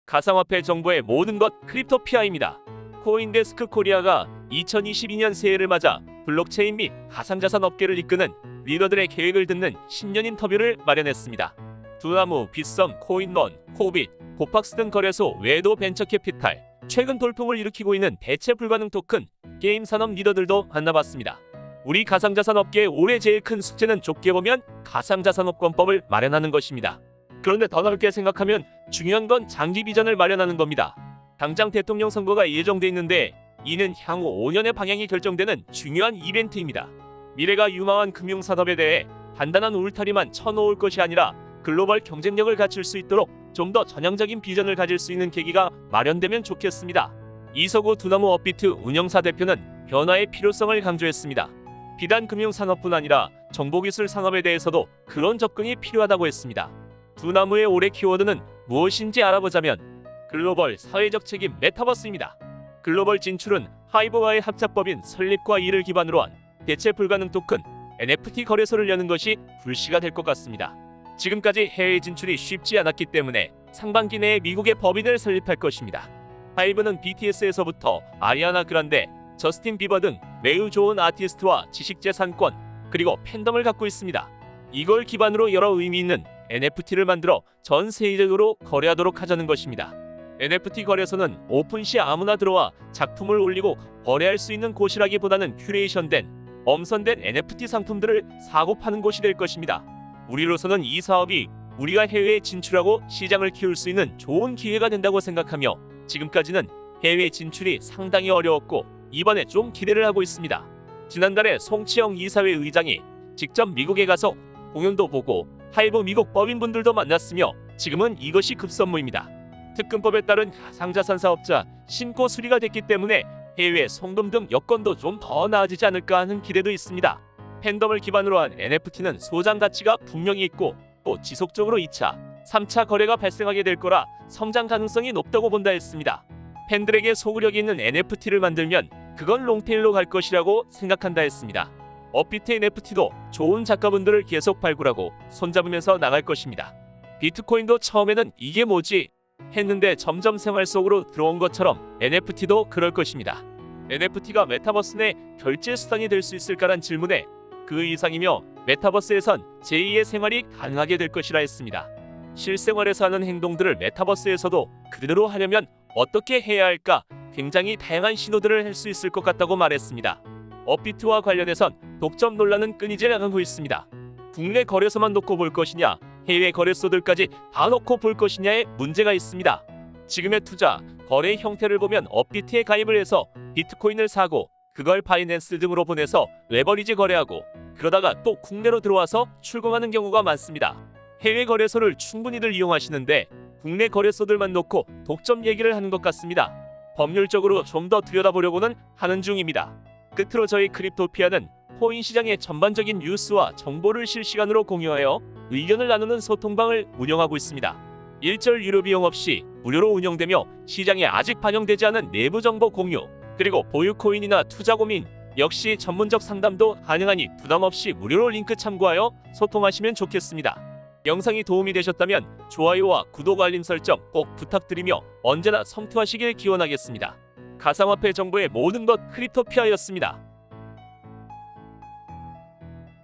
가상화폐 정보의 모든 것 크립토피아입니다. 코인데스크 코리아가 2022년 새해를 맞아 블록체인 및 가상자산 업계를 이끄는 리더들의 계획을 듣는 신년 인터뷰를 마련했습니다. 두나무, 빗썸, 코인런, 코빗, 고팍스 등 거래소 외에도 벤처캐피탈, 최근 돌풍을 일으키고 있는 대체 불가능 토큰, 게임 산업 리더들도 만나봤습니다. 우리 가상자산 업계의 올해 제일 큰 숙제는 좁게 보면 가상자산업권법을 마련하는 것입니다. 그런데 더 넓게 생각하면 중요한 건 장기 비전을 마련하는 겁니다. 당장 대통령 선거가 예정돼 있는데 이는 향후 5년의 방향이 결정되는 중요한 이벤트입니다. 미래가 유망한 금융산업에 대해 단단한 울타리만 쳐놓을 것이 아니라 글로벌 경쟁력을 갖출 수 있도록 좀 더 전향적인 비전을 가질 수 있는 계기가 마련되면 좋겠습니다. 이서구 두나무 업비트 운영사 대표는 변화의 필요성을 강조했습니다. 비단 금융산업뿐 아니라 정보기술 산업에 대해서도 그런 접근이 필요하다고 했습니다. 두나무의 올해 키워드는 무엇인지 알아보자면 글로벌 사회적 책임 메타버스입니다. 글로벌 진출은 하이브와의 합작법인 설립과 이를 기반으로 한 대체 불가능 토큰 NFT 거래소를 여는 것이 불씨가 될 것 같습니다. 지금까지 해외 진출이 쉽지 않았기 때문에 상반기 내에 미국의 법인을 설립할 것입니다. 하이브는 BTS에서부터 아리아나 그란데, 저스틴 비버 등 매우 좋은 아티스트와 지식재산권 그리고 팬덤을 갖고 있습니다. 이걸 기반으로 여러 의미 있는 NFT를 만들어 전 세계적으로 거래하도록 하자는 것입니다. NFT 거래소는 오픈 시 아무나 들어와 작품을 올리고 거래할 수 있는 곳이라기보다는 큐레이션된, 엄선된 NFT 상품들을 사고 파는 곳이 될 것입니다. 우리로서는 이 사업이 우리가 해외에 진출하고 시장을 키울 수 있는 좋은 기회가 된다고 생각하며 지금까지는 해외 진출이 상당히 어려웠고 이번에 좀 기대를 하고 있습니다. 지난달에 송치영 이사회 의장이 직접 미국에 가서 공연도 보고 하이브 미국 법인분들도 만났으며 지금은 이것이 급선무입니다. 특근법에 따른 가상자산 사업자 신고 수리가 됐기 때문에 해외 송금 등 여건도 좀 더 나아지지 않을까 하는 기대도 있습니다. 팬덤을 기반으로 한 NFT는 소장 가치가 분명히 있고 또 지속적으로 2차, 3차 거래가 발생하게 될 거라 성장 가능성이 높다고 본다 했습니다. 팬들에게 소구력이 있는 NFT를 만들면 그건 롱테일로 갈 것이라고 생각한다 했습니다. 업비트 NFT도 좋은 작가분들을 계속 발굴하고 손잡으면서 나갈 것입니다. 비트코인도 처음에는 이게 뭐지? 했는데 점점 생활 속으로 들어온 것처럼 NFT도 그럴 것입니다. NFT가 메타버스 내 결제 수단이 될 수 있을까란 질문에 그 이상이며 메타버스에선 제2의 생활이 가능하게 될 것이라 했습니다. 실생활에서 하는 행동들을 메타버스에서도 그대로 하려면 어떻게 해야 할까? 굉장히 다양한 시도들을 할 수 있을 것 같다고 말했습니다. 업비트와 관련해선 독점 논란은 끊이지 않고 있습니다. 국내 거래소만 놓고 볼 것이냐, 해외 거래소들까지 다 놓고 볼 것이냐에 문제가 있습니다. 지금의 투자, 거래 형태를 보면 업비트에 가입을 해서 비트코인을 사고 그걸 바이낸스 등으로 보내서 레버리지 거래하고 그러다가 또 국내로 들어와서 출금하는 경우가 많습니다. 해외 거래소를 충분히들 이용하시는데 국내 거래소들만 놓고 독점 얘기를 하는 것 같습니다. 법률적으로 좀 더 들여다보려고는 하는 중입니다. 끝으로 저희 크립토피아는 코인 시장의 전반적인 뉴스와 정보를 실시간으로 공유하여 의견을 나누는 소통방을 운영하고 있습니다. 일절 유료 비용 없이 무료로 운영되며 시장에 아직 반영되지 않은 내부 정보 공유, 그리고 보유 코인이나 투자 고민, 역시 전문적 상담도 가능하니 부담 없이 무료로 링크 참고하여 소통하시면 좋겠습니다. 영상이 도움이 되셨다면 좋아요와 구독 알림 설정 꼭 부탁드리며 언제나 성투하시길 기원하겠습니다. 가상화폐 정보의 모든 것 크립토피아였습니다.